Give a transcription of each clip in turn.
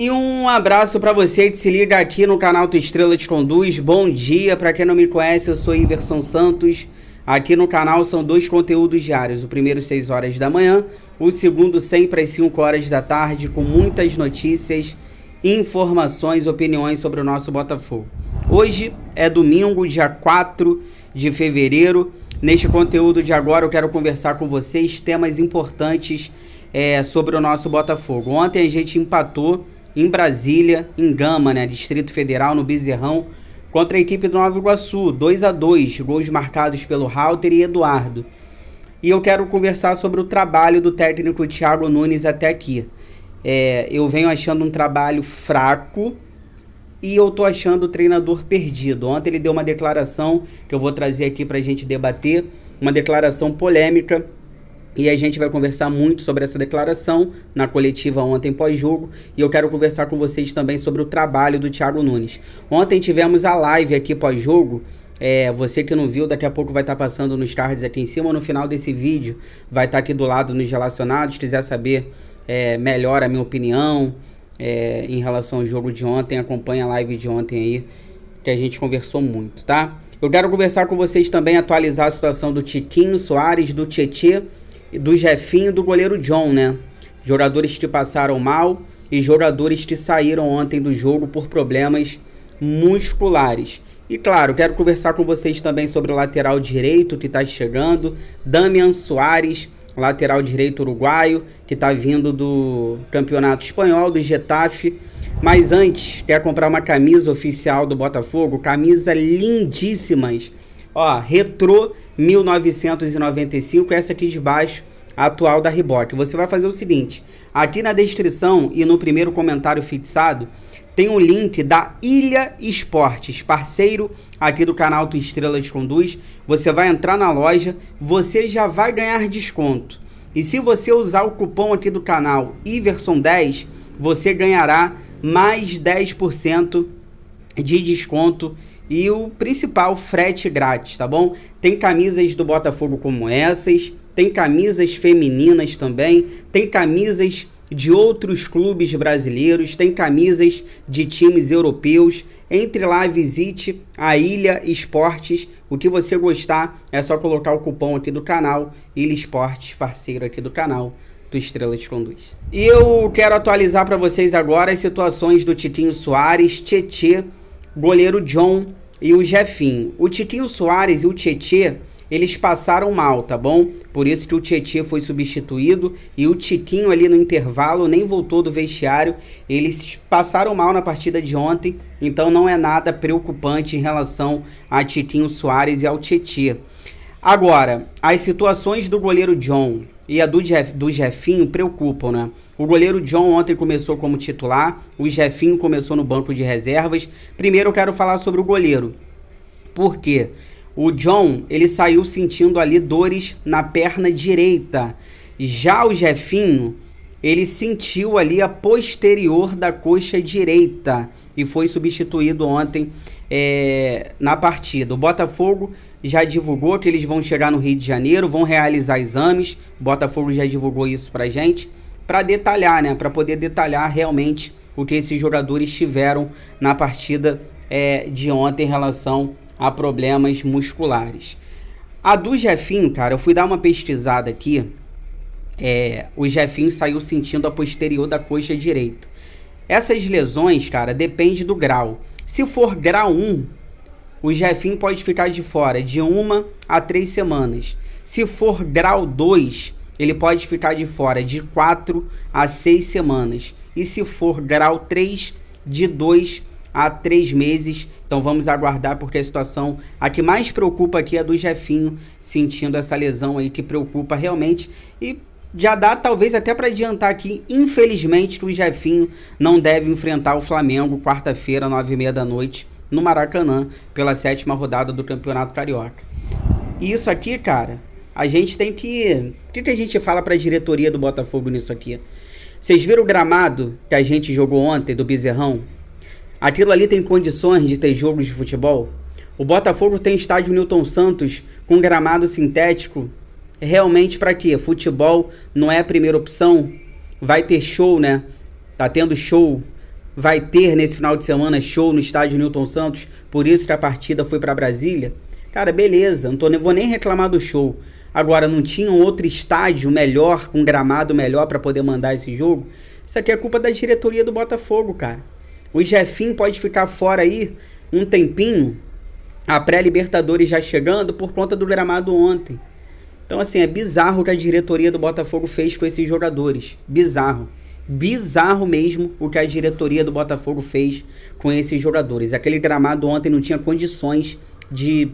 E um abraço para você que se liga aqui no canal Tua Estrela Te Conduz. Bom dia, para quem não me conhece, eu sou Iverson Santos. Aqui no canal são 2 conteúdos diários, o primeiro 6 horas da manhã, o segundo sempre às 5 horas da tarde, com muitas notícias, informações, opiniões sobre o nosso Botafogo. Hoje é domingo, dia 4 de fevereiro. Neste conteúdo de agora eu quero conversar com vocês temas importantes sobre o nosso Botafogo. Ontem a gente empatou em Brasília, em Gama, Distrito Federal, no Bezerrão, contra a equipe do Nova Iguaçu, 2-2, gols marcados pelo Halter e Eduardo. E eu quero conversar sobre o trabalho do técnico Thiago Nunes até aqui. Eu venho achando um trabalho fraco e eu tô achando o treinador perdido. Ontem ele deu uma declaração que eu vou trazer aqui pra gente debater, uma declaração polêmica, e a gente vai conversar muito sobre essa declaração na coletiva ontem pós-jogo, e eu quero conversar com vocês também sobre o trabalho do Thiago Nunes. Ontem tivemos a live aqui pós-jogo, você que não viu, daqui a pouco vai estar passando nos cards aqui em cima, ou no final desse vídeo vai estar aqui do lado nos relacionados. Se quiser saber melhor a minha opinião em relação ao jogo de ontem, acompanha a live de ontem aí, que a gente conversou muito, tá? Eu quero conversar com vocês também, atualizar a situação do Tiquinho Soares, do Tietê, do Jefinho e do goleiro John, Jogadores que passaram mal e jogadores que saíram ontem do jogo por problemas musculares. E claro, quero conversar com vocês também sobre o lateral direito que está chegando, Damian Soares, lateral direito uruguaio, que está vindo do Campeonato Espanhol, do Getafe. Mas antes, quer comprar uma camisa oficial do Botafogo? Camisa lindíssimas. Ó, Retrô 1995, essa aqui de baixo, a atual da Reebok. Você vai fazer o seguinte, aqui na descrição e no primeiro comentário fixado, tem um link da Ilha Esportes, parceiro aqui do canal Tua Estrela Te Conduz. Você vai entrar na loja, você já vai ganhar desconto. E se você usar o cupom aqui do canal, Iverson10, você ganhará mais 10% de desconto e o principal, frete grátis, tá bom? Tem camisas do Botafogo como essas, tem camisas femininas também, tem camisas de outros clubes brasileiros, tem camisas de times europeus. Entre lá, visite a Ilha Esportes. O que você gostar é só colocar o cupom aqui do canal, Ilha Esportes, parceiro aqui do canal Tua Estrela Te Conduz. E eu quero atualizar para vocês agora as situações do Tiquinho Soares, Tietê, goleiro John e o Jefinho. O Tiquinho Soares e o Tietê, eles passaram mal, tá bom? Por isso que o Tietê foi substituído e o Tiquinho ali no intervalo nem voltou do vestiário. Eles passaram mal na partida de ontem, então não é nada preocupante em relação a Tiquinho Soares e ao Tietê. Agora, as situações do goleiro John e a do Jefinho preocupam, O goleiro John ontem começou como titular, o Jefinho começou no banco de reservas. Primeiro eu quero falar sobre o goleiro. Por quê? O John, ele saiu sentindo ali dores na perna direita. Já o Jefinho, ele sentiu ali a posterior da coxa direita e foi substituído ontem na partida. O Botafogo já divulgou que eles vão chegar no Rio de Janeiro, vão realizar exames. O Botafogo já divulgou isso pra gente, para detalhar, para poder detalhar realmente o que esses jogadores tiveram na partida de ontem em relação a problemas musculares. A do Jefinho, cara, eu fui dar uma pesquisada aqui. O Jefinho saiu sentindo a posterior da coxa direita. Essas lesões, cara, depende do grau. Se for grau 1, o Jefinho pode ficar de fora de 1 a 3 semanas. Se for grau 2, ele pode ficar de fora de 4 a 6 semanas. E se for grau 3, de 2 a 3 meses. Então vamos aguardar, porque a situação a que mais preocupa aqui é a do Jefinho, sentindo essa lesão aí que preocupa realmente. E já dá talvez até para adiantar aqui, infelizmente, que o Jefinho não deve enfrentar o Flamengo quarta-feira, 9h30 da noite, no Maracanã, pela 7ª rodada do Campeonato Carioca. E isso aqui, cara, a gente tem que... O que a gente fala para a diretoria do Botafogo nisso aqui? Vocês viram o gramado que a gente jogou ontem, do Bezerrão? Aquilo ali tem condições de ter jogos de futebol? O Botafogo tem estádio Newton Santos com gramado sintético. Realmente para quê? Futebol não é a primeira opção? Vai ter show, Tá tendo show vai ter nesse final de semana show no estádio Newton Santos, por isso que a partida foi para Brasília. Cara, beleza, vou nem reclamar do show. Agora, não tinha um outro estádio melhor, com gramado melhor para poder mandar esse jogo? Isso aqui é culpa da diretoria do Botafogo, cara. O Jefinho pode ficar fora aí um tempinho, a pré-Libertadores já chegando, por conta do gramado ontem. Então, assim, é bizarro o que a diretoria do Botafogo fez com esses jogadores. Bizarro. Bizarro mesmo o que a diretoria do Botafogo fez com esses jogadores. Aquele gramado ontem não tinha condições de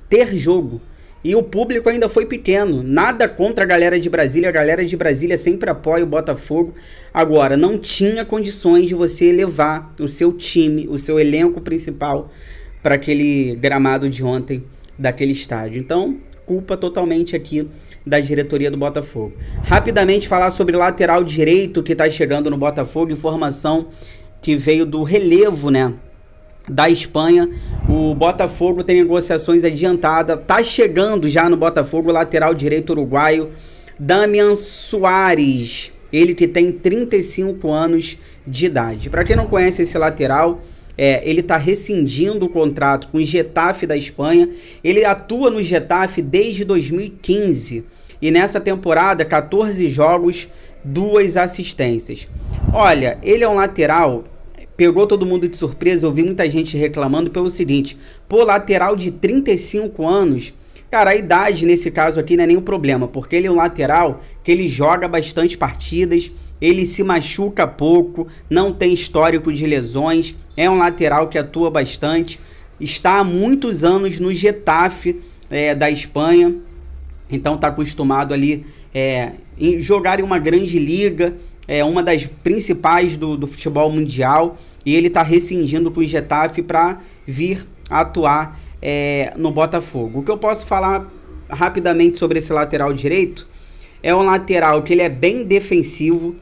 ter jogo. E o público ainda foi pequeno. Nada contra a galera de Brasília. A galera de Brasília sempre apoia o Botafogo. Agora, não tinha condições de você levar o seu time, o seu elenco principal para aquele gramado de ontem daquele estádio. Então, culpa totalmente aqui da diretoria do Botafogo. Rapidamente falar sobre lateral direito que está chegando no Botafogo. Informação que veio do relevo, né, da Espanha. O Botafogo tem negociações adiantadas. Tá chegando já no Botafogo o lateral direito uruguaio Damian Soares. Ele que tem 35 anos de idade. Para quem não conhece esse lateral, ele está rescindindo o contrato com o Getafe da Espanha. Ele atua no Getafe desde 2015. E nessa temporada, 14 jogos, 2 assistências. Olha, ele é um lateral... Pegou todo mundo de surpresa, eu vi muita gente reclamando pelo seguinte: pô, lateral de 35 anos, cara, a idade nesse caso aqui não é nenhum problema, porque ele é um lateral que ele joga bastante partidas, ele se machuca pouco, não tem histórico de lesões, é um lateral que atua bastante, está há muitos anos no Getafe da Espanha, então está acostumado ali em jogar em uma grande liga, uma das principais do futebol mundial, e ele está rescindindo com o Getafe para vir atuar no Botafogo. O que eu posso falar rapidamente sobre esse lateral direito é um lateral que ele é bem defensivo,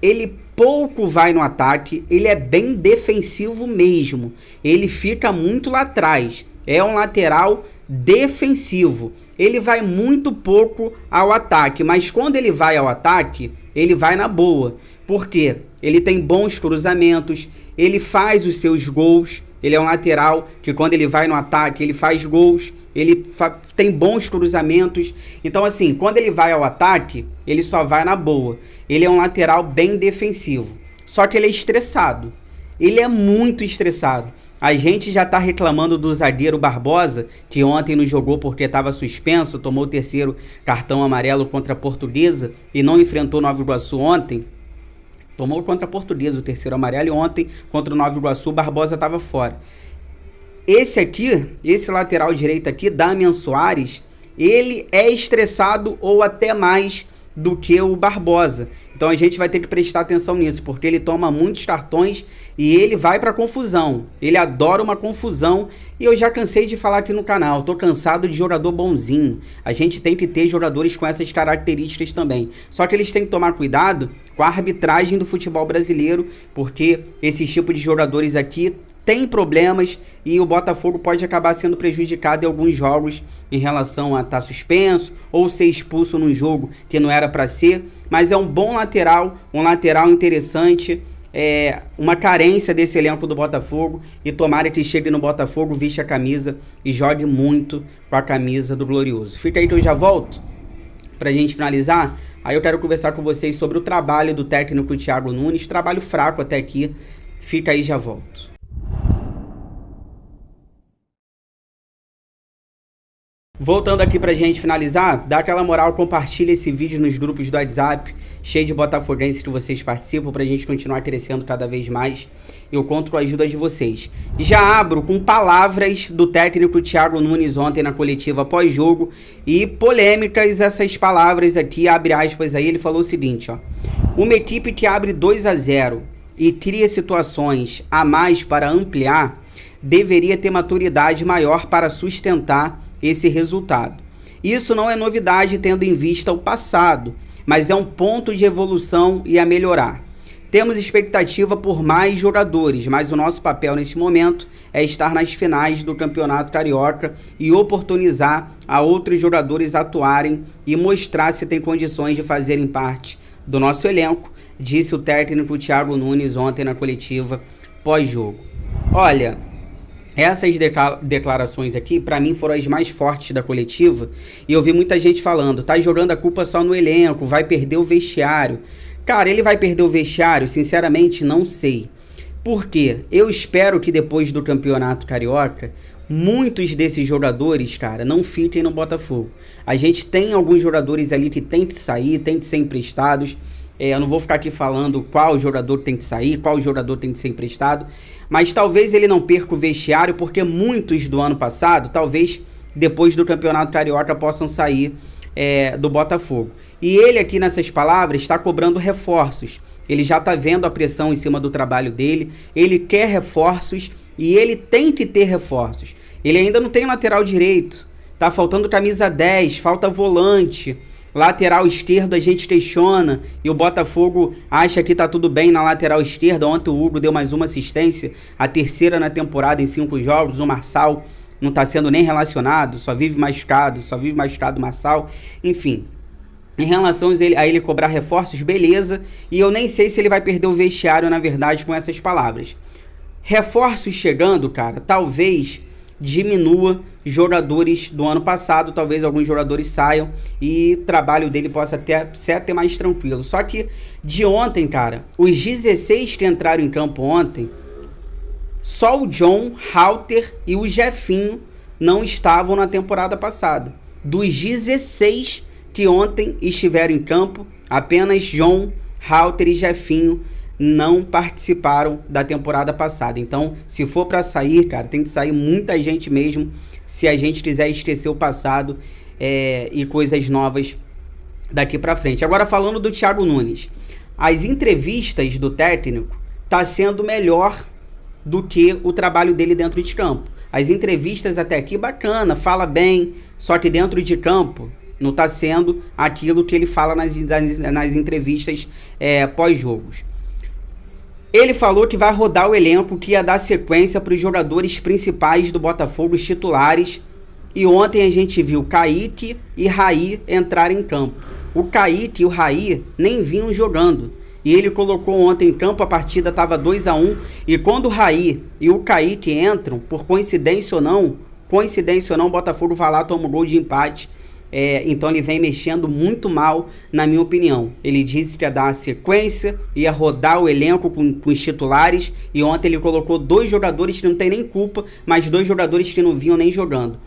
ele pouco vai no ataque, ele é bem defensivo mesmo, ele fica muito lá atrás, é um lateral defensivo, ele vai muito pouco ao ataque, mas quando ele vai ao ataque, ele vai na boa, porque ele tem bons cruzamentos, ele faz os seus gols, ele é um lateral que quando ele vai no ataque, ele faz gols, ele tem bons cruzamentos, então assim, quando ele vai ao ataque, ele só vai na boa, ele é um lateral bem defensivo, só que ele é estressado, ele é muito estressado. A gente já está reclamando do zagueiro Barbosa, que ontem não jogou porque estava suspenso, tomou o 3º cartão amarelo contra a Portuguesa e não enfrentou o Nova Iguaçu ontem. Tomou contra a Portuguesa o 3º amarelo e ontem contra o Nova Iguaçu o Barbosa estava fora. Esse lateral direito aqui, Damian Soares, ele é estressado ou até mais do que o Barbosa. Então a gente vai ter que prestar atenção nisso, porque ele toma muitos cartões e ele vai pra confusão. Ele adora uma confusão e eu já cansei de falar aqui no canal, tô cansado de jogador bonzinho. A gente tem que ter jogadores com essas características também. Só que eles têm que tomar cuidado com a arbitragem do futebol brasileiro, porque esse tipo de jogadores aqui tem problemas e o Botafogo pode acabar sendo prejudicado em alguns jogos em relação a estar suspenso ou ser expulso num jogo que não era para ser, mas é um bom lateral, um lateral interessante, uma carência desse elenco do Botafogo, e tomara que chegue no Botafogo, viste a camisa e jogue muito com a camisa do Glorioso. Fica aí que eu já volto pra gente finalizar. Aí eu quero conversar com vocês sobre o trabalho do técnico Thiago Nunes, trabalho fraco até aqui. Fica aí, já volto. Voltando aqui pra gente finalizar, dá aquela moral, compartilha esse vídeo nos grupos do WhatsApp, cheio de botafoguenses que vocês participam, pra gente continuar crescendo cada vez mais. Eu conto com a ajuda de vocês. Já abro com palavras do técnico Thiago Nunes ontem na coletiva pós-jogo, e polêmicas essas palavras aqui, abre aspas aí, ele falou o seguinte, ó: uma equipe que abre 2-0 e cria situações a mais para ampliar, deveria ter maturidade maior para sustentar esse resultado. Isso não é novidade tendo em vista o passado, mas é um ponto de evolução e a melhorar. Temos expectativa por mais jogadores, mas o nosso papel nesse momento é estar nas finais do Campeonato Carioca e oportunizar a outros jogadores atuarem e mostrar se tem condições de fazerem parte do nosso elenco, disse o técnico Thiago Nunes ontem na coletiva pós-jogo. Olha, essas declarações aqui, para mim, foram as mais fortes da coletiva, e eu vi muita gente falando, tá jogando a culpa só no elenco, vai perder o vestiário. Cara, ele vai perder o vestiário? Sinceramente, não sei. Por quê? Eu espero que depois do Campeonato Carioca, muitos desses jogadores, cara, não fiquem no Botafogo. A gente tem alguns jogadores ali que tem que sair, tem que ser emprestados. Eu não vou ficar aqui falando qual jogador tem que sair, qual jogador tem que ser emprestado, mas talvez ele não perca o vestiário, porque muitos do ano passado, talvez depois do Campeonato Carioca, possam sair do Botafogo. E ele aqui nessas palavras está cobrando reforços. Ele já está vendo a pressão em cima do trabalho dele, ele quer reforços e ele tem que ter reforços. Ele ainda não tem lateral direito, tá faltando camisa 10, falta volante. Lateral esquerdo a gente questiona e o Botafogo acha que tá tudo bem na lateral esquerda. Ontem o Hugo deu mais uma assistência, a terceira na temporada em 5 jogos. O Marçal não tá sendo nem relacionado, só vive machucado o Marçal. Enfim, em relação a ele cobrar reforços, beleza, e eu nem sei se ele vai perder o vestiário, na verdade, com essas palavras. Reforços chegando, cara, talvez diminua jogadores do ano passado, talvez alguns jogadores saiam e o trabalho dele possa ser até mais tranquilo. Só que de ontem, cara, os 16 que entraram em campo ontem, só o John, Halter e o Jefinho não estavam na temporada passada. Dos 16 que ontem estiveram em campo, apenas John, Halter e Jefinho não participaram da temporada passada. Então, se for para sair, cara, tem que sair muita gente mesmo, se a gente quiser esquecer o passado e coisas novas daqui para frente. Agora, falando do Thiago Nunes, as entrevistas do técnico tá sendo melhor do que o trabalho dele dentro de campo. As entrevistas até aqui, bacana, fala bem, só que dentro de campo não está sendo aquilo que ele fala nas entrevistas pós-jogos. Ele falou que vai rodar o elenco, que ia dar sequência para os jogadores principais do Botafogo, os titulares. E ontem a gente viu Kaique e Raí entrarem em campo. O Kaique e o Raí nem vinham jogando. E ele colocou ontem em campo, a partida estava 2-1. E quando o Raí e o Kaique entram, por coincidência ou não, o Botafogo vai lá, toma um gol de empate. Então ele vem mexendo muito mal, na minha opinião. Ele disse que ia dar uma sequência, ia rodar o elenco com os titulares, e ontem ele colocou 2 jogadores que não tem nem culpa, mas 2 jogadores que não vinham nem jogando.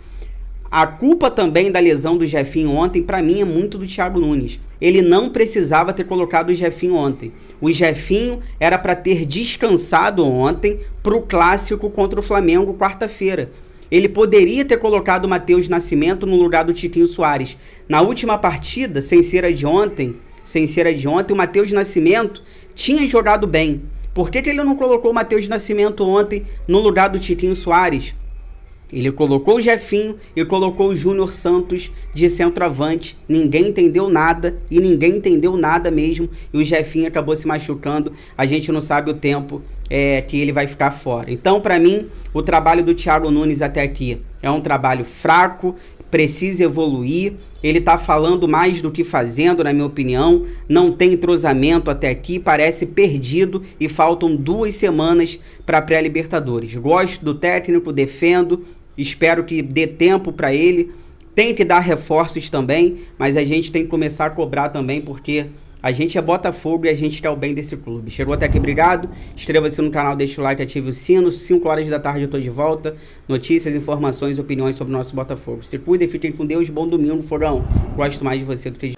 A culpa também da lesão do Jefinho ontem, para mim, é muito do Thiago Nunes. Ele não precisava ter colocado o Jefinho ontem. O Jefinho era para ter descansado ontem para o clássico contra o Flamengo quarta-feira. Ele poderia ter colocado o Matheus Nascimento no lugar do Tiquinho Soares. Na última partida, sem ser a de ontem, o Matheus Nascimento tinha jogado bem. Por que ele não colocou o Matheus Nascimento ontem no lugar do Tiquinho Soares? Ele colocou o Jefinho e colocou o Júnior Santos de centroavante. Ninguém entendeu nada, e ninguém entendeu nada mesmo. E o Jefinho acabou se machucando. A gente não sabe o tempo que ele vai ficar fora. Então, para mim, o trabalho do Thiago Nunes até aqui é um trabalho fraco, precisa evoluir. Ele tá falando mais do que fazendo, na minha opinião. Não tem entrosamento até aqui, parece perdido e faltam 2 semanas para a pré-Libertadores. Gosto do técnico, defendo, espero que dê tempo para ele. Tem que dar reforços também, mas a gente tem que começar a cobrar também, porque a gente é Botafogo e a gente quer o bem desse clube. Chegou até aqui, obrigado. Inscreva-se no canal, deixa o like, ative o sino. 5 horas da tarde eu tô de volta. Notícias, informações, opiniões sobre o nosso Botafogo. Se cuidem, fiquem com Deus. Bom domingo, Fogão. Gosto mais de você do que de...